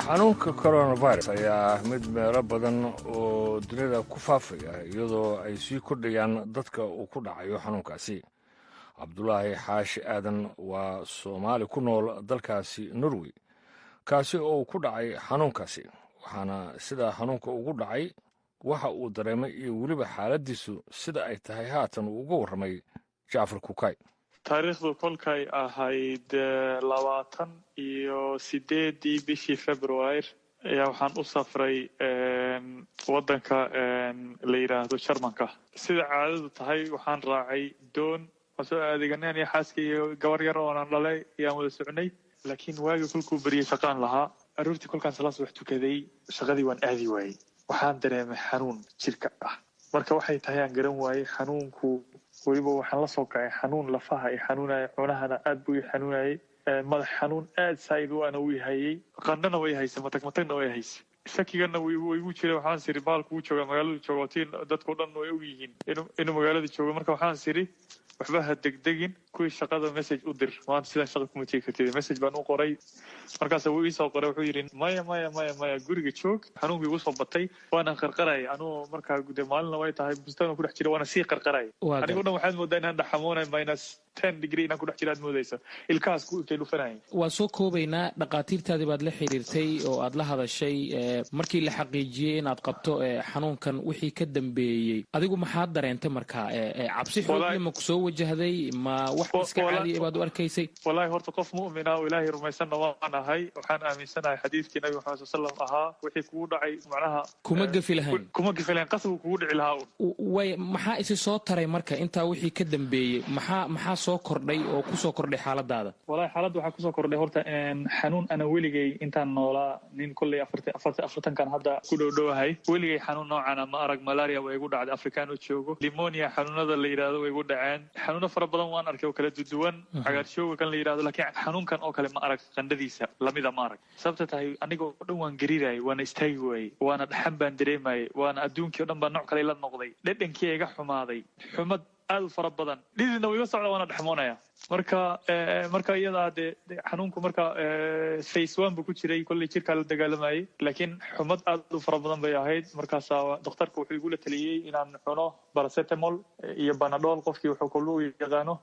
xanuunka coronavirus ayaa ah mid meelo badan oo dunida ku faafaya iyadoo ay sii kordhayaan dadka uu ku dhacayo xanuunkaasi. cabdulaahi xaashi aadan waa soomaali ku nool dalkaasi norway, kaasi oo uu ku dhacay xanuunkaasi, waxaana sidaa xanuunka ugu dhacay waxa uu dareemay iyo weliba xaaladdiisu sida ay tahay haatan uu uga warramay jacfar kukay. taariikhdu kolkay ahayd 28 bishii February ayaa waxaan u safray wadanka la yiraahdo Jarmalka. sida caadadu tahay waxaan raacay doon soo adeeganaan iyo xaaska iyo gabar yar oo aan dhalay ayaan wada soconay, laakiin waagi kulku bariyay shaqaan lahaa. aroortii kolkaan salaas wax tukaday shaqadii waan aadi waayay. waxaan dareemay xanuun jirka ah. marka waxay tahay aan garan waayay xanuunku. weliba waxaan la soo kacay xanuun lafaha iyo xanuunaya cunahana aad buu xanuunayay. madax xanuun aad saayid u ana u hayay. qandhana way haysay, matagna way haysay. shakigana way igu jiray. waxaan siri baalku uu jooga magaalada joogotiin dadku dhan way og yihiin inuu magaalada joogo. marka waxaan siri waxba ha degdegin, kuwii shaqada message u dir, maanta sidaan shaqa kuma tegi kartid. message baan u qoray. markaas wuu ii soo qoray, wuxuu yidhi maya guriga joog, xanuunkii igu soo batay waana qarqaraya. anuu markaa gude maalina way tahay bustaan ku dhex jira waana sii qarqaraya. anigu dhan waxaad moodaa inaan dhaxamoonay -10 degree inaan ku dhex jira aad moodaysa. ilkahaas ku ikay dhufanayay. waa soo koobaynaa dhaqaatiirtaadii baad la xiriirtay oo aad la hadashay markii la xaqiijiyey inaad qabto xanuunkan wixii ka dambeeyey. adigu maxaad dareentay markaa? cabsi xoog ma ku soo wajahday ma wax iska caadi ah baad u arkaysay? wallahi horta qof mu'min ah oo ilaahay rumaysanna waan ahay. waxaan aaminsanahay xadiiskii nabi maxamed sallallahu alayhi wasallam ahaa wixii kugu dhacay macnaha kuma gafi lahayn qasab kugu dhici lahaa. way maxaa isi soo taray marka intaa wixii ka dambeeyey? maxaa soo kordhay oo ku soo kordhay xaaladaada? wallahi xaaladda waxaa ku soo kordhay horta xanuun ana weligay intaan noolaa nin kulley 40 kan hadda ku dhowdhowahay weligay xanuun noocan ma arag. malaria way igu dhacday afrikaan oo joogo. pneumonia xanuunada la yiraahdo way igu dhaceen. xanuuno fara badan waan arkay oo kala duwan. cagaarshowga kan la yiraahdo, laakiin xanuunkan oo kale ma arag. qandhadiisa lamida ma arag. sababta tahay aniga oo dhan waan gariirayay, waana istaagi waayey, waana dhaxan baan dareemayay, waana adduunkii oo dhan baa nooc kale la noqday. dhadhankii iga xumaaday, xumad aad u fara badan. dhididna way iga socda, waana dhaxmoonaya. marka iyadaa dee xanuunku marka phase 1 buu ku jiray, kolley jirkaa la dagaalamayay, laakiin xumad aad u fara badan bay ahayd. markaasaa dhakhtarka wuxuu igula taliyey inaan cuno paracetamol iyo panadol, qofkii wuxuu kullu yaqaano.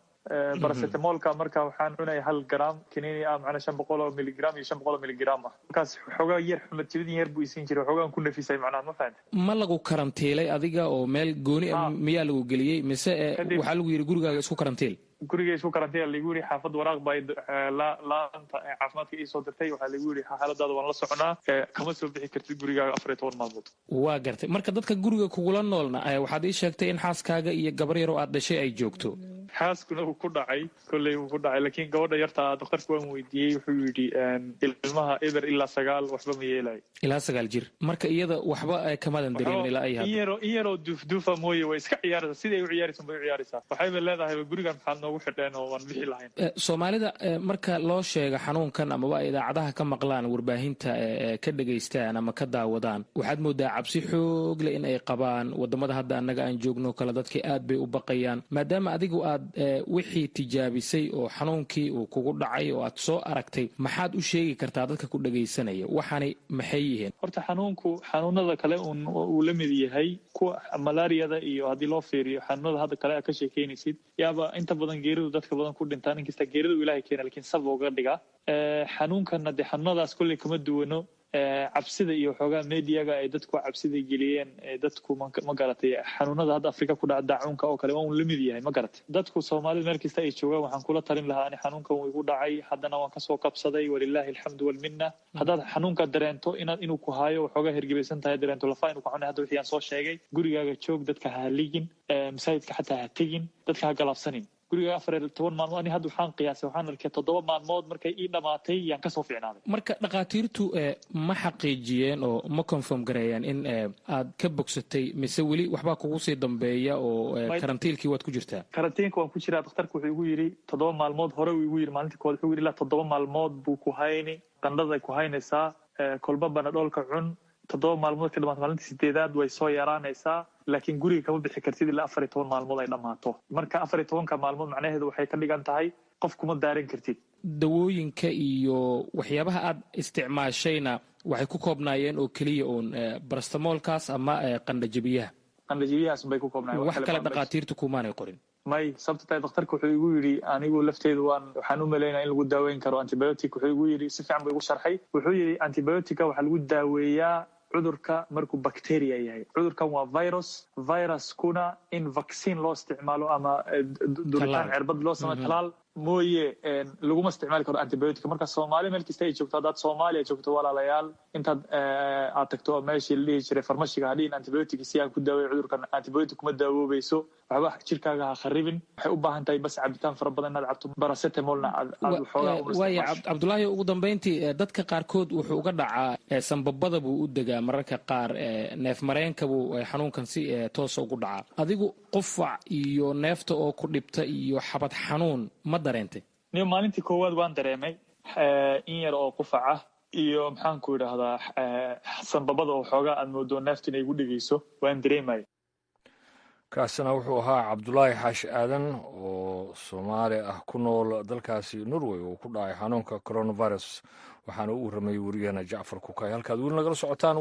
paracetamolka marka waxaan cunay 1 gram kiniini ah, macna 500 miligram iyo 500 miligram ah. markaas xogaa yar xumad jibin yar buu isin jiray, xogaa ku nafisay macnaha. ma fahantay? ma lagu karantiilay adiga oo meel gooni ah miyaa lagu geliyey mise waxaa lagu yidhi gurigaaga isku karantiil? guriga isku karantiil lagu yiri xaafad waraaq bay laanta caafimaadka ii soo dirtay. waxaa lagu yiri xaaladaada waan la soconaa, kama soo bixi kartid gurigaaga 14 maalmood. waa gartay. marka dadka guriga kugula noolna waxaad ii sheegtay in xaaskaaga iyo gabar yar oo aad dhashay ay joogto. xaaskuna uu ku dhacay, kolley uu ku dhacay, laakiin gabadha yarta dhakhtarku waan weydiiyey, wuxuu yidhi ilmaha eber ilaa 9 waxba ma yeelay. ilaa 9 jir. marka iyada waxba kamadan dareemin ilaa ay hadda. iyaroo duufduufa mooye way iska ciyaaraysaa, sidii ay u ciyaaraysan bay u ciyaaraysaa. waxayba leedahay gurigan maxaad noogu xidheen oo waan bixi lahayn. soomaalida marka loo sheega xanuunkan amaba idaacadaha ka maqlaan, warbaahinta ka dhegaystaan ama ka daawadaan, waxaad moodaa cabsi xoog leh in ay qabaan. wadamada hadda annaga aan joogno kale dadkii aad bay u baqayaan. maadaama adigu aad wixii tijaabisay oo xanuunkii uu kugu dhacay oo aad soo aragtay, maxaad u sheegi kartaa dadka ku dhagaysanaya? waxaanay maxay yihiin? horta xanuunku xanuunada kale uu la mid yahay kuwa malaariyada, iyo haddii loo fiiriyo xanuunada hadda kale aad ka sheekeynaysid, yaaba inta badan geeridu dadka badan ku dhintaan. inkasta geeridu ilaahay keena, laakiin sab uga dhiga. xanuunkana dee xanuunadaas kolley kama duwano. cabsida iyo xoogaa mediaga ay dadku cabsida geliyeen, dadku ma garatay xanuunada hadda Afrika ku dhaca daacunka oo kale waan la mid yahay. ma garatay dadku Soomaalida meel kasta ay joogaan, waxaan kula talin lahaa in xanuunkan uu igu dhacay, haddana waan kasoo qabsaday, walillaahi alxamdu wal minna. haddaad xanuunka dareento inuu ku haayo, waxoogaa hergebaysan tahay, dareento lafa inuu ku xunay, hadda wixii aan soo sheegay, gurigaaga joog, dadka ha haligin, masaajidka xataa ha tegin, dadka ha galaabsanin. guriga 14 maalmood. ani hadda waxaan qiyaasay, waxaan arkay 7 maalmood markay ii dhamaatay yaan ka soo fiicnaaday. marka dhaqaatiirtu ma xaqiijiyeen oo ma confirm gareeyaan in aad ka bogsatay mise weli waxbaa kugu sii dambeeya oo karantiilkii waad ku jirtaa? karantiinka waan ku jiraa. dhakhtarku wuxuu igu yidhi 7 maalmood hore uu igu yidhi maalintii kood wuxuu yidhi ilaa 7 maalmood buu ku hayni, qandhada ku haynaysaa, kolba banadhoolka cun, 7 maalmood ka dhamaata maalintii 8aad way soo yaraanaysaa, laakiin guriga kama bixi kartid ilaa 14 maalmood ay dhammaato. marka 14ka maalmood macnaheedu waxay ka dhigan tahay qof kuma daarin kartid. dawooyinka iyo waxyaabaha aad isticmaashayna waxay ku koobnaayeen oo keliya uun barastamoolkaas ama qandhajabiyaha qandhajabiyahaas bay ku koobnaayeen wax kale dhakhaatiirtu kumaanay qorin may sababta tahay dhakhtarka wuxuu igu yidhi anigu lafteedu waxaan u malaynaya in lagu daaweyn karo antibiotic wuxuu igu yidhi si fiican buu igu sharxay wuxuu yidhi antibiotica waxaa lagu daaweeyaa cudurka markuu bacteria yahay cudurkan waa viruskuna in vaccine loo isticmaalo ama duritaan cirbad loo sameeyo talaal mooye laguma isticmaali karo antibiotic marka Soomaali meel kasta ay joogto dad Soomaaliya joogto walaalayaal intaad aad tagto meeshii la dhihi jiray farmashiga hadhiin antibiotic si aan ku daaweeyo cudurkan antibiotic kuma daawoobayso waxba jirkaaga ha kharibin waxay u baahan tahay bas cabitaan fara badan inaad cabto paracetamolna aad xoogaa u isticmaasho Cabdullaahi ugu dambeyntii dadka qaarkood wuxuu uga dhacaa sanbabada buu u degaa mararka qaar neef mareenka buu xanuunkan si toos ugu dhacaa adigu qufac iyo neefta oo ku dhibta iyo xabad xanuun ma dareentay niyo maalintii koowaad waan dareemay in yar oo qufac ah iyo maxaan ku idhaahdaa sanbabada oo xoogaa aad moodo neefta inay igu dhegeyso waan dareemay kaasina wuxuu ahaa cabdulaahi xaashi aadan oo Soomaali ah ku nool dalkaasi Norway oo ku dhacay xanuunka coronavirus waxaana uu warramay wariyana Jacfar Kukay halkaad weli nagala socotaan